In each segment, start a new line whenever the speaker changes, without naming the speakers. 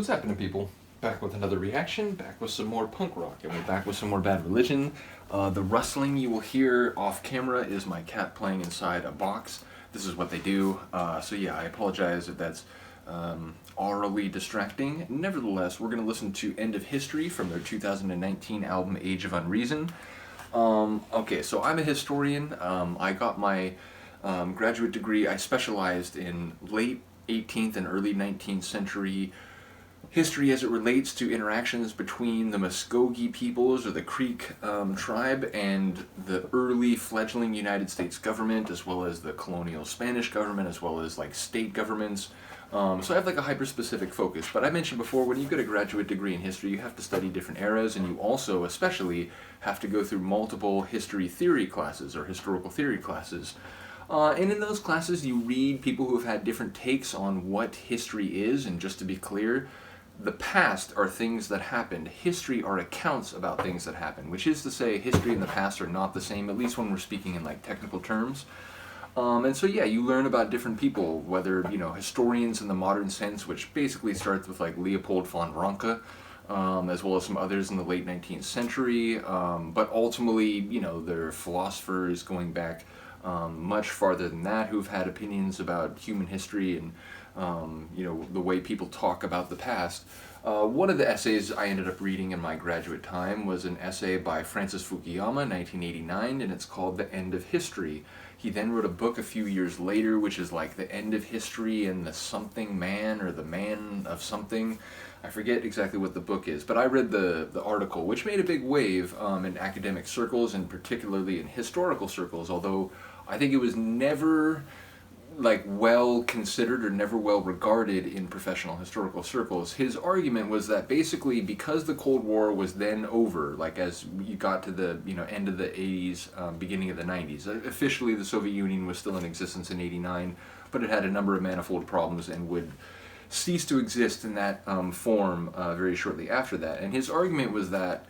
What's happening, people? Back with another reaction, back with some more punk rock, and we're back with some more Bad Religion. The rustling you will hear off camera is my cat playing inside a box. This is what they do. So yeah, I apologize if that's aurally distracting. Nevertheless, we're going to listen to End of History from their 2019 album Age of Unreason. Okay, so I'm a historian. I got my graduate degree. I specialized in late 18th and early 19th century history as it relates to interactions between the Muskogee peoples or the Creek tribe and the early fledgling United States government, as well as the colonial Spanish government, as well as like state governments. So I have like a hyper-specific focus. But I mentioned before, when you get a graduate degree in history, you have to study different eras, and you also, especially, have to go through multiple history theory classes or historical theory classes. And in those classes, you read people who have had different takes on what history is, and just to be clear, the past are things that happened. History are accounts about things that happened, which is to say history and the past are not the same, at least when we're speaking in like technical terms. And so yeah, you learn about different people, whether, you know, historians in the modern sense, which basically starts with like Leopold von Ranke, as well as some others in the late 19th century, but ultimately, you know, there are philosophers going back much farther than that who've had opinions about human history and you know, the way people talk about the past. One of the essays I ended up reading in my graduate time was an essay by Francis Fukuyama, 1989, and it's called The End of History. He then wrote a book a few years later, which is like The End of History and the Something Man, or The Man of Something. I forget exactly what the book is, but I read the article, which made a big wave in academic circles, and particularly in historical circles, although I think it was never like well considered or never well regarded in professional historical circles. His argument was that basically because the Cold War was then over, like as you got to the end of the 80s, beginning of the 90s, officially the Soviet Union was still in existence in 89, but it had a number of manifold problems and would cease to exist in that form very shortly after that. And his argument was that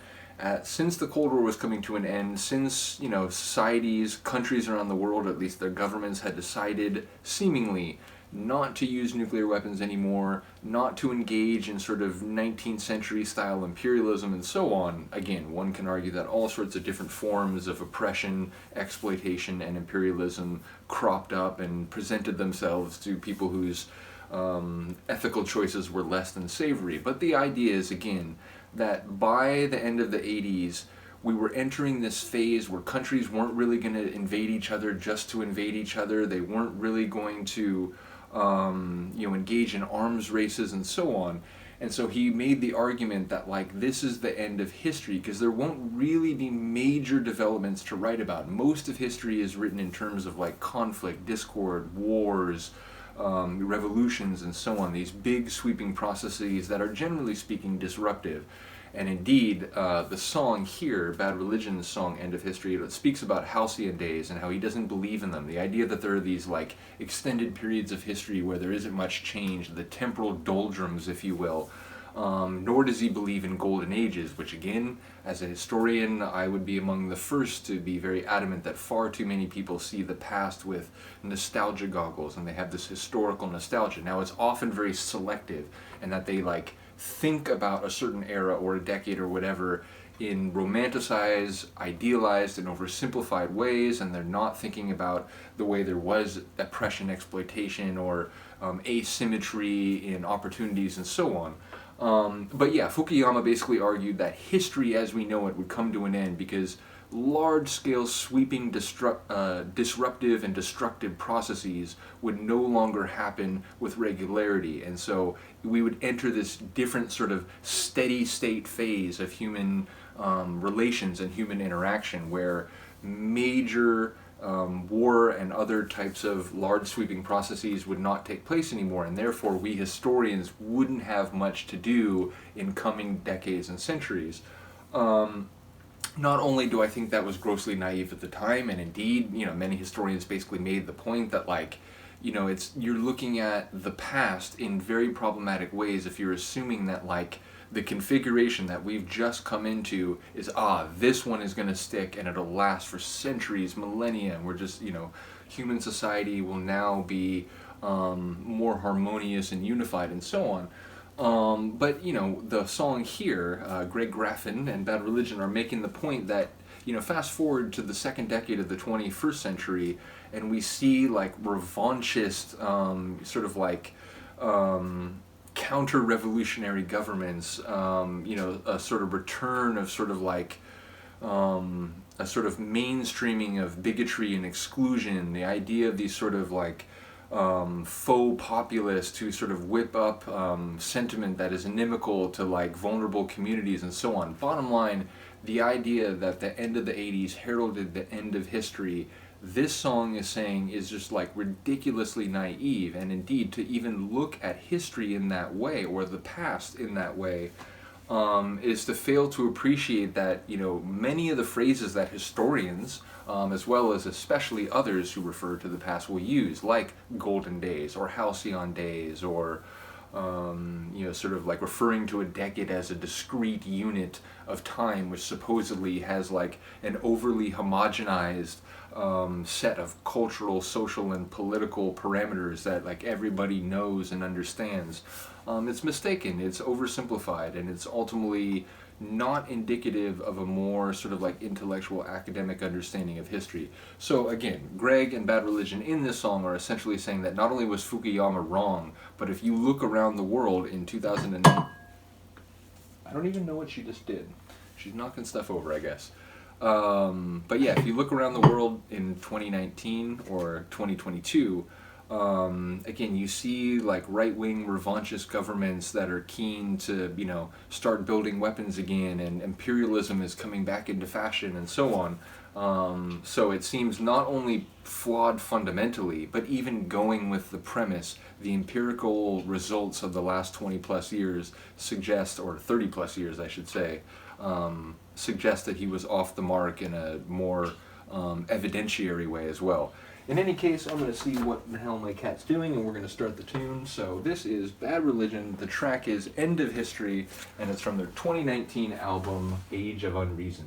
since the Cold War was coming to an end, since, you know, societies, countries around the world, at least their governments, had decided, seemingly, not to use nuclear weapons anymore, not to engage in sort of 19th century style imperialism and so on. Again, one can argue that all sorts of different forms of oppression, exploitation, and imperialism cropped up and presented themselves to people whose ethical choices were less than savory. But the idea is, again, that by the end of the 80s, we were entering this phase where countries weren't really going to invade each other just to invade each other. They weren't really going to, engage in arms races and so on. And so he made the argument that, like, this is the end of history because there won't really be major developments to write about. Most of history is written in terms of, like, conflict, discord, wars, revolutions, and so on, these big sweeping processes that are generally speaking disruptive. And indeed, the song here, Bad Religion's song End of History, it speaks about halcyon days and how he doesn't believe in them. The idea that there are these like extended periods of history where there isn't much change, the temporal doldrums, if you will. Nor does he believe in golden ages, which again, as a historian, I would be among the first to be very adamant that far too many people see the past with nostalgia goggles, and they have this historical nostalgia. Now, it's often very selective, and that they like think about a certain era or a decade or whatever in romanticized, idealized, and oversimplified ways, and they're not thinking about the way there was oppression, exploitation, or asymmetry in opportunities and so on. But yeah, Fukuyama basically argued that history as we know it would come to an end because large-scale sweeping disruptive and destructive processes would no longer happen with regularity, and so we would enter this different sort of steady state phase of human relations and human interaction where major war and other types of large sweeping processes would not take place anymore, and therefore we historians wouldn't have much to do in coming decades and centuries. Not only do I think that was grossly naive at the time, and indeed, you know, many historians basically made the point that, like, you know, you're looking at the past in very problematic ways if you're assuming that, like, the configuration that we've just come into is, this one is going to stick and it'll last for centuries, millennia, and we're just, you know, human society will now be more harmonious and unified and so on. But, you know, the song here, Greg Graffin and Bad Religion are making the point that, you know, fast forward to the second decade of the 21st century, and we see, like, revanchist, sort of like, counter-revolutionary governments, you know, a sort of return of sort of like, a sort of mainstreaming of bigotry and exclusion, the idea of these sort of like faux populists who sort of whip up sentiment that is inimical to like vulnerable communities and so on. Bottom line, the idea that the end of the 80s heralded the end of history, this song is saying is just like ridiculously naive, and indeed to even look at history in that way or the past in that way is to fail to appreciate that, you know, many of the phrases that historians, as well as especially others who refer to the past, will use, like golden days or halcyon days, or you know, sort of like referring to a decade as a discrete unit of time, which supposedly has like an overly homogenized set of cultural, social, and political parameters that like everybody knows and understands. It's mistaken, it's oversimplified, and it's ultimately not indicative of a more sort of like intellectual academic understanding of history. So again, Greg and Bad Religion in this song are essentially saying that not only was Fukuyama wrong, but if you look around the world in 2009, I don't even know what she just did. She's knocking stuff over, I guess. But yeah, if you look around the world in 2019 or 2022, again, you see like right-wing revanchist governments that are keen to, you know, start building weapons again, and imperialism is coming back into fashion and so on. So it seems not only flawed fundamentally, but even going with the premise, the empirical results of the last 20 plus years suggest, or 30 plus years I should say, suggest that he was off the mark in a more evidentiary way as well. In any case, I'm going to see what the hell my cat's doing, and we're going to start the tune. So this is Bad Religion, the track is End of History, and it's from their 2019 album, Age of Unreason.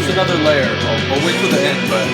Another layer. I'll wait till the end, but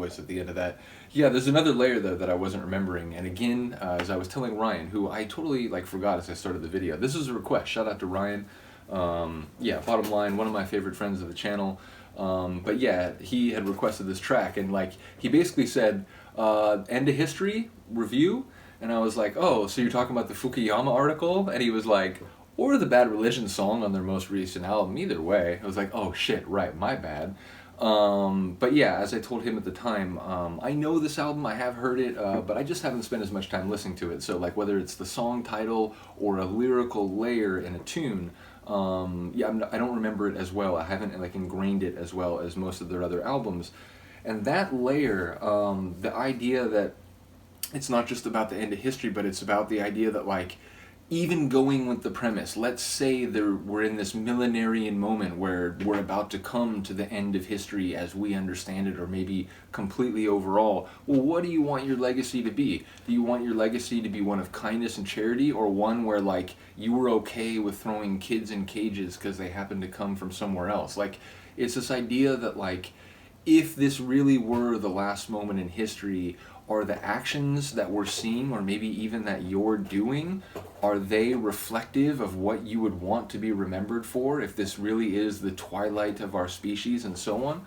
voice at the end of that. Yeah, there's another layer though that I wasn't remembering, and again, as I was telling Ryan, who I totally like forgot as I started the video. This is a request. Shout out to Ryan. Yeah, bottom line, one of my favorite friends of the channel. But yeah, he had requested this track, and like he basically said, "End of history review," and I was like, "Oh, so you're talking about the Fukuyama article?" And he was like, "Or the Bad Religion song on their most recent album. Either way." I was like, "Oh shit, right, my bad." But yeah, as I told him at the time, I know this album, I have heard it, but I just haven't spent as much time listening to it. So like whether it's the song title or a lyrical layer in a tune, yeah, I don't remember it as well. I haven't like ingrained it as well as most of their other albums. And that layer, the idea that it's not just about the end of history, but it's about the idea that like, even going with the premise, let's say we're in this millenarian moment where we're about to come to the end of history as we understand it, or maybe completely overall. Well, what do you want your legacy to be? Do you want your legacy to be one of kindness and charity, or one where like you were okay with throwing kids in cages because they happen to come from somewhere else? Like, it's this idea that like, if this really were the last moment in history, are the actions that we're seeing, or maybe even that you're doing, are they reflective of what you would want to be remembered for if this really is the twilight of our species and so on,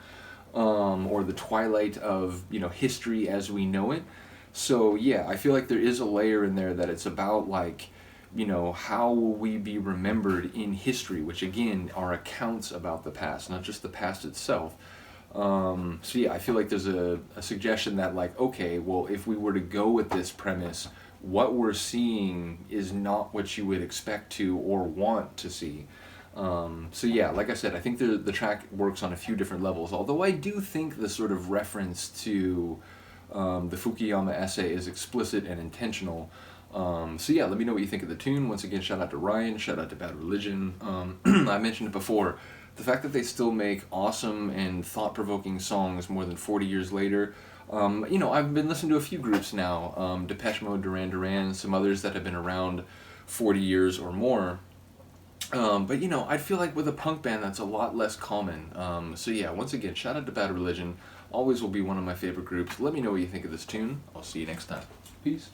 or the twilight of, you know, history as we know it? So yeah, I feel like there is a layer in there that it's about like, you know, how will we be remembered in history, which again are accounts about the past, not just the past itself. So yeah, I feel like there's a suggestion that like, okay, well, if we were to go with this premise, what we're seeing is not what you would expect to or want to see. So yeah, like I said, I think the track works on a few different levels, although I do think the sort of reference to the Fukuyama essay is explicit and intentional. So yeah, let me know what you think of the tune. Once again, shout out to Ryan, shout out to Bad Religion. I mentioned it before. The fact that they still make awesome and thought-provoking songs more than 40 years later. You know, I've been listening to a few groups now, Depeche Mode, Duran Duran, some others that have been around 40 years or more. But you know, I feel like with a punk band that's a lot less common. So yeah, once again, shout out to Bad Religion. Always will be one of my favorite groups. Let me know what you think of this tune. I'll see you next time. Peace.